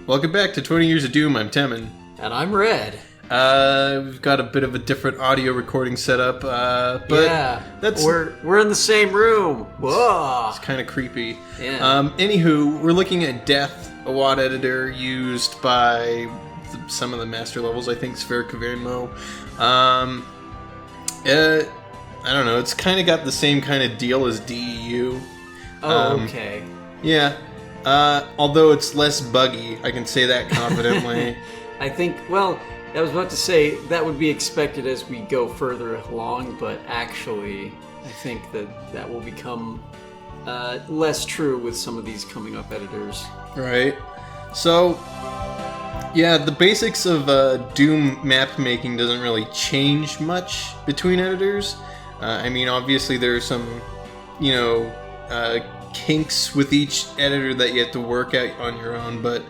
Welcome back to 20 Years of Doom. I'm Temin. And I'm Red. We've got a bit of a different audio recording setup, but that's we're in the same room. Whoa, it's kind of creepy. Yeah. Anywho, we're looking at DETH, a WAD editor used by some of the master levels. I think Spheric Cavernmo. I don't know. It's kind of got the same kind of deal as DEU. Okay. Yeah. Although it's less buggy, I can say that confidently. I think, well, I was about to say that would be expected as we go further along, but actually, I think that will become less true with some of these coming up editors. Right. So, yeah, the basics of Doom map making doesn't really change much between editors. I mean, obviously there are some, kinks with each editor that you have to work out on your own, but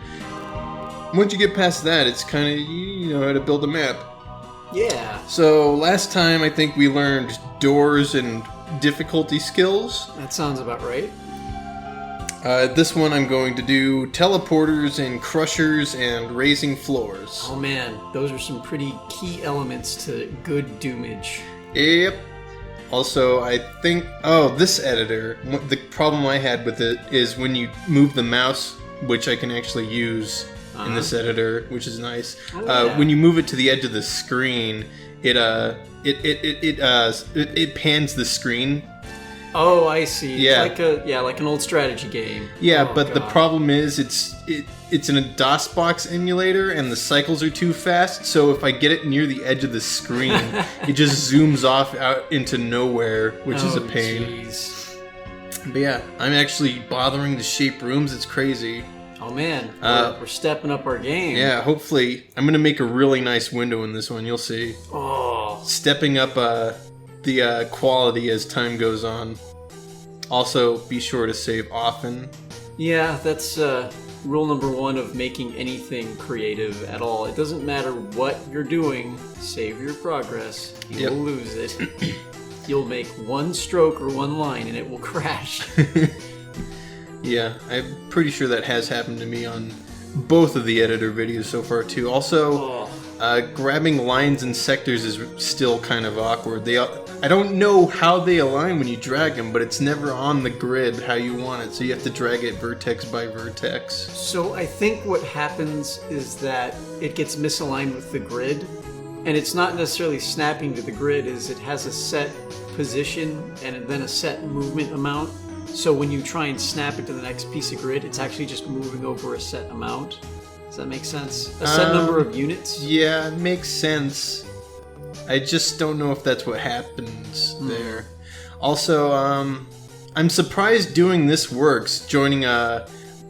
once you get past that, it's kind of, you know how to build a map. Yeah. So last time I think we learned doors and difficulty skills. That sounds about right. This one I'm going to do teleporters and crushers and raising floors. Oh man, those are some pretty key elements to good Doomage. Yep. Also, I think... Oh, this editor. The problem I had with it is when you move the mouse, which I can actually use in this editor, which is nice. Oh, yeah. When you move it to the edge of the screen, it pans the screen. Oh, I see. Yeah. Like an old strategy game. Yeah, Oh, but God. the problem is it's in a DOSBox emulator and the cycles are too fast, so if I get it near the edge of the screen, it just zooms off out into nowhere, which is a pain. Jeez. But yeah, I'm actually bothering to shape rooms. It's crazy. Oh man, we're stepping up our game. Yeah, hopefully I'm gonna make a really nice window in this one. You'll see. Oh. Stepping up the quality as time goes on. Also, be sure to save often. Yeah, that's rule number one of making anything creative at all. It doesn't matter what you're doing, save your progress. You'll lose it. You'll make one stroke or one line and it will crash. Yeah, I'm pretty sure that has happened to me on both of the editor videos so far too. Also, grabbing lines and sectors is still kind of awkward. I don't know how they align when you drag them, but it's never on the grid how you want it, so you have to drag it vertex by vertex. So I think what happens is that it gets misaligned with the grid, and it's not necessarily snapping to the grid, is it has a set position and then a set movement amount. So when you try and snap it to the next piece of grid, it's actually just moving over a set amount. Does that make sense? A set number of units? Yeah, it makes sense. I just don't know if that's what happens there. Also, I'm surprised doing this works. Joining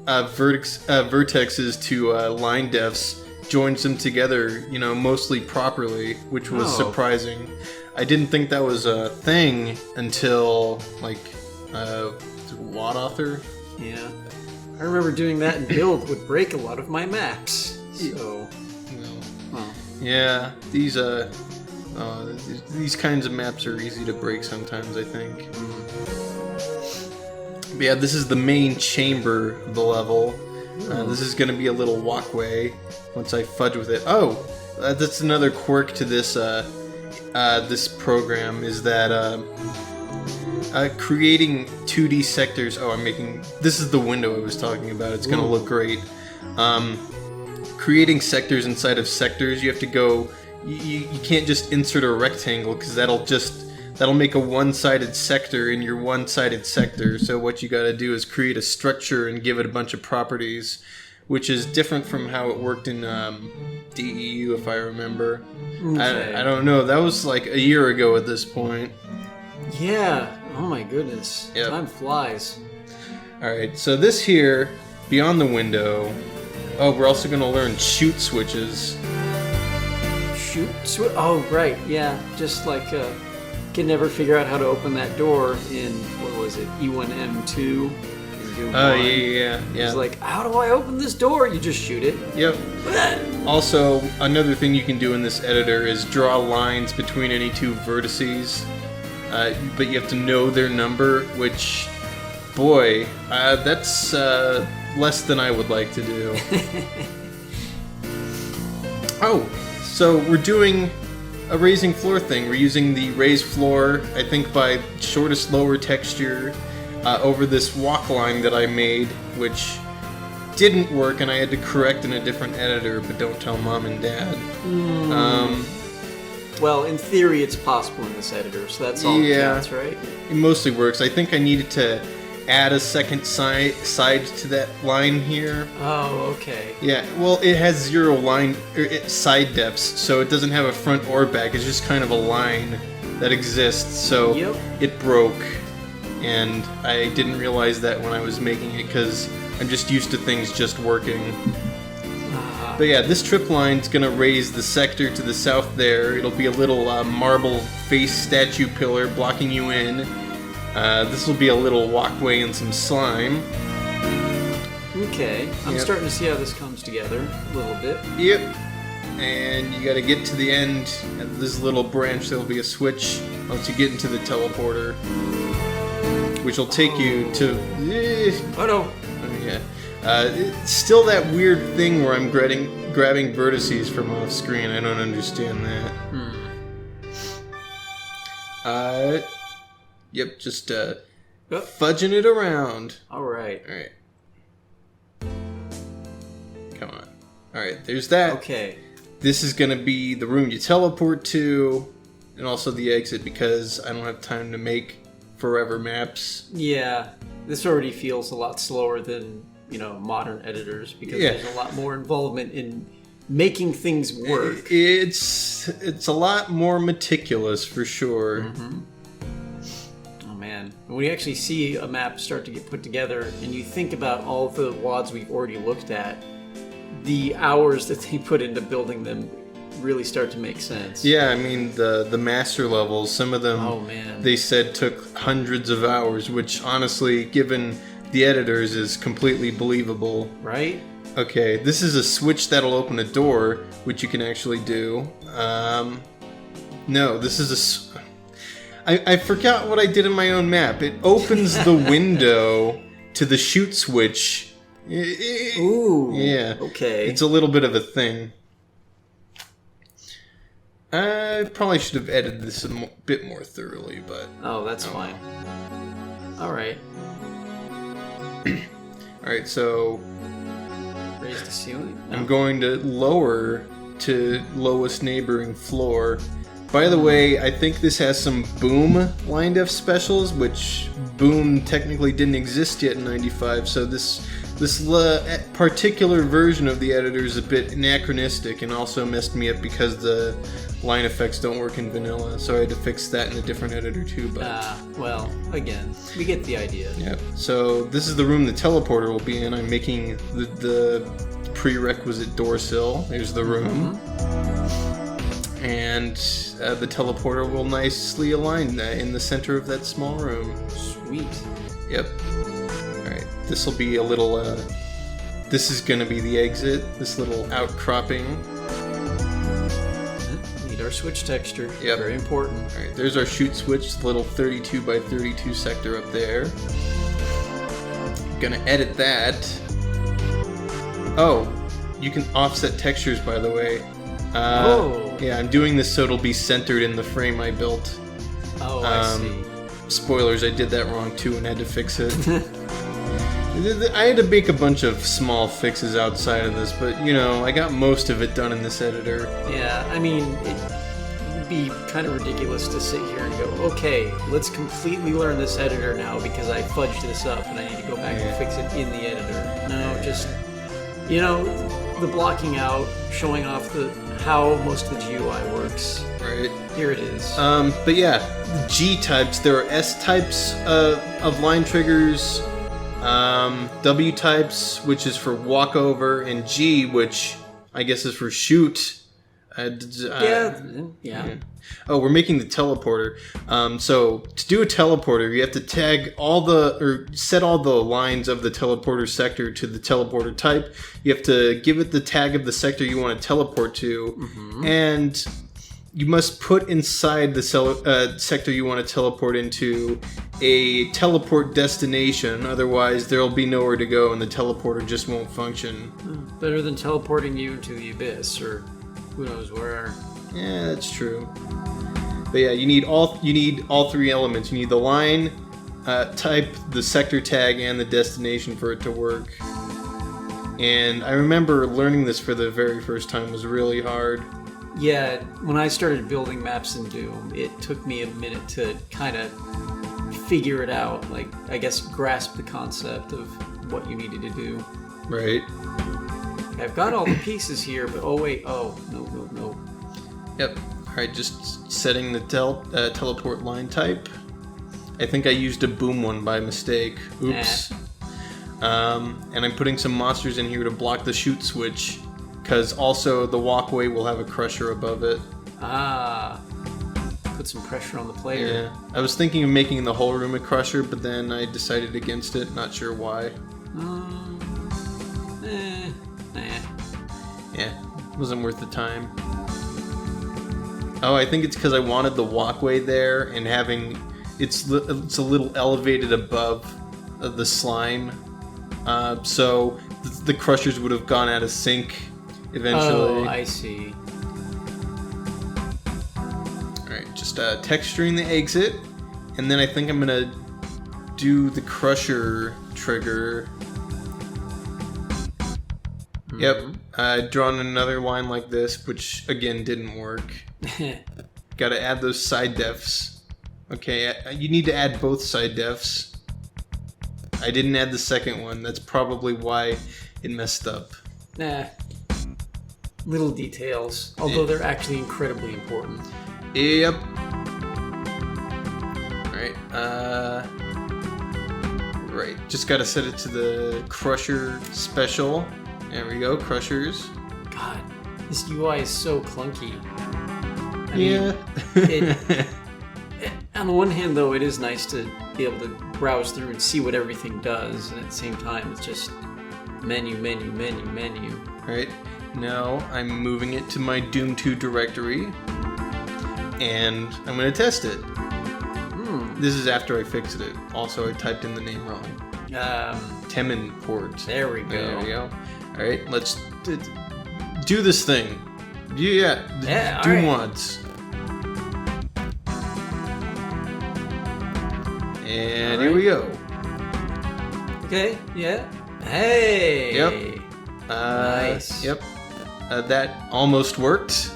vertexes to line defs joins them together, mostly properly, which was surprising. I didn't think that was a thing until, WAD author? Yeah. I remember doing that in build would break a lot of my maps. So, yeah, these kinds of maps are easy to break sometimes, I think. But yeah, this is the main chamber of the level. This is going to be a little walkway once I fudge with it. Oh, that's another quirk to this this program is that creating 2D sectors. Oh, this is the window I was talking about. It's going to look great. Creating sectors inside of sectors, you have to go. You can't just insert a rectangle because that'll make a one-sided sector in your one-sided sector. So what you got to do is create a structure and give it a bunch of properties, which is different from how it worked in DEU, if I remember. Okay. I don't know. That was like a year ago at this point. Yeah. Oh my goodness. Yep. Time flies. Alright, so this here, beyond the window... Oh, we're also going to learn shoot switches. Oh, right. Yeah. Just like, can never figure out how to open that door in, what was it, E1M2? Oh, yeah. It's like, how do I open this door? You just shoot it. Yep. Also, another thing you can do in this editor is draw lines between any two vertices. But you have to know their number, which, boy, that's less than I would like to do. Oh, so we're doing a raising floor thing. We're using the raised floor, I think by shortest lower texture, over this walk line that I made, which didn't work, and I had to correct in a different editor, but don't tell Mom and Dad. Well, in theory, it's possible in this editor, so that's all that counts, right? It mostly works. I think I needed to add a second side to that line here. Oh, okay. Yeah, well, it has 0 side depths, so it doesn't have a front or back. It's just kind of a line that exists, so it broke. And I didn't realize that when I was making it, because I'm just used to things just working. But yeah, this trip line's gonna raise the sector to the south there. It'll be a little marble face statue pillar blocking you in. This will be a little walkway and some slime. Okay, I'm starting to see how this comes together a little bit. Yep. And you gotta get to the end of this little branch. There'll be a switch once you get into the teleporter, which will take you to... Oh no! Yeah. It's still that weird thing where I'm grabbing vertices from off screen. I don't understand that. Yep, just fudging it around. Alright. Alright. Come on. Alright, there's that. Okay. This is gonna be the room you teleport to, and also the exit, because I don't have time to make forever maps. Yeah, this already feels a lot slower than, modern editors, because there's a lot more involvement in making things work. It's a lot more meticulous, for sure. Oh man, when you actually see a map start to get put together, and you think about all the WADs we've already looked at, the hours that they put into building them really start to make sense. Yeah, I mean, the master levels, some of them, they said took hundreds of hours, which honestly, given the editors, is completely believable. Right? Okay, this is a switch that'll open a door, which you can actually do. No, this is I forgot what I did in my own map. It opens the window to the shoot switch. Ooh. Yeah. Okay. It's a little bit of a thing. I probably should have edited this a bit more thoroughly, but... Oh, that's fine. Alright. Alright, so... Raise the ceiling? No. I'm going to lower to lowest neighboring floor. By the way, I think this has some Boom line def specials, which Boom technically didn't exist yet in 95, so this particular version of the editor is a bit anachronistic and also messed me up because the line effects don't work in vanilla, so I had to fix that in a different editor too. But well, again, we get the idea. Yeah. So this is the room the teleporter will be in. I'm making the prerequisite door sill. There's the room. And the teleporter will nicely align in the center of that small room. Sweet. Yep. Alright, this will be a little, this is gonna be the exit, this little outcropping. Need our switch texture. Yep. Very important. Alright, there's our shoot switch, the little 32 by 32 sector up there. Gonna edit that. Oh, you can offset textures, by the way. Yeah, I'm doing this so it'll be centered in the frame I built. Oh, I see. Spoilers, I did that wrong too and had to fix it. I had to make a bunch of small fixes outside of this, but I got most of it done in this editor. Yeah, I mean, it would be kind of ridiculous to sit here and go, okay, let's completely learn this editor now because I fudged this up and I need to go back and fix it in the editor. No, just, the blocking out, showing off how most of the GUI works. Right. Here it is. But yeah, G types. There are S types of line triggers, W types, which is for walkover, and G, which I guess is for shoot. Yeah. Oh, we're making the teleporter. So to do a teleporter, you have to tag set all the lines of the teleporter sector to the teleporter type. You have to give it the tag of the sector you want to teleport to, and you must put inside the sector you want to teleport into a teleport destination. Otherwise, there'll be nowhere to go, and the teleporter just won't function. Better than teleporting you into the abyss or who knows where. Yeah, that's true. But yeah, you need all three elements. You need the line, type, the sector tag, and the destination for it to work. And I remember learning this for the very first time was really hard. Yeah, when I started building maps in Doom, it took me a minute to kind of figure it out. Like, I guess grasp the concept of what you needed to do. Right. I've got all the pieces here, but no. Yep. Alright, just setting the teleport line type. I think I used a boom one by mistake. Oops. And I'm putting some monsters in here to block the shoot switch, because also the walkway will have a crusher above it. Put some pressure on the player. Yeah. I was thinking of making the whole room a crusher, but then I decided against it. Not sure why. Yeah, wasn't worth the time. Oh, I think it's because I wanted the walkway there and having it's a little elevated above the slime, so the crushers would have gone out of sync eventually. Oh, I see. All right, just texturing the exit, and then I think I'm gonna do the crusher trigger. Yep, drawn another line like this, which again didn't work. Gotta add those side defs. Okay, you need to add both side defs. I didn't add the second one. That's probably why it messed up. Little details, although they're actually incredibly important. Yep. Alright, right, just gotta set it to the crusher special. There we go, crushers. God, this UI is so clunky. I mean, on the one hand, though, it is nice to be able to browse through and see what everything does, and at the same time, it's just menu. Right, now I'm moving it to my Doom 2 directory, and I'm going to test it. This is after I fixed it. Also, I typed in the name wrong. Temin port. There we go. There we go. All right, let's do this thing. Yeah, Doom mods. And here we go. Okay, yeah. Hey! Yep. Nice. Yep. That almost worked.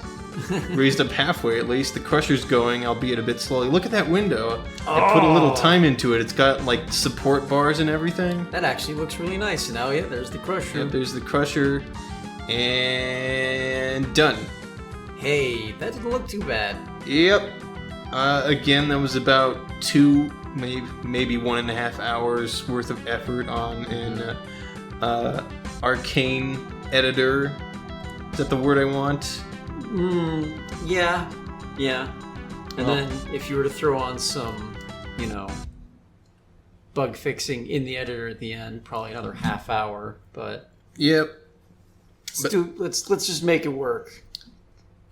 Raised up halfway at least. The crusher's going, albeit a bit slowly. Look at that window. I put a little time into it. It's got like support bars and everything. That actually looks really nice. And now, there's the crusher. Yep, there's the crusher. And done. Hey, that didn't look too bad. Yep. Again, that was about 2, maybe 1.5 hours worth of effort on an arcane editor. Is that the word I want? Yeah. And then if you were to throw on some, bug fixing in the editor at the end, probably another half hour. But yep. Let's just make it work.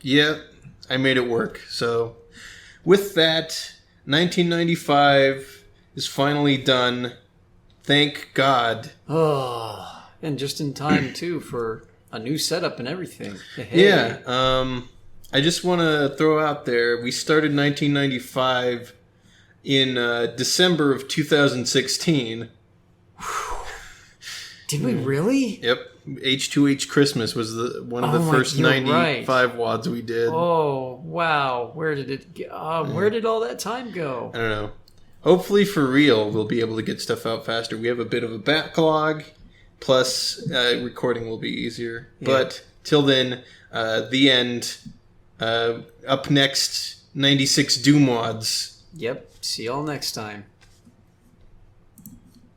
Yeah, I made it work. So with that, 1995 is finally done. Thank God. Oh, and just in time too for a new setup and everything. Hey. Yeah. I just want to throw out there, we started 1995 in December of 2016. Did we really? Yep. H2H Christmas was one of the first 95 wads we did. Oh, wow. Where did it go? Where did all that time go? I don't know. Hopefully for real, we'll be able to get stuff out faster. We have a bit of a backlog, plus recording will be easier. Yeah. But till then, the end. Up next, 96 Doom wads. Yep. See y'all next time.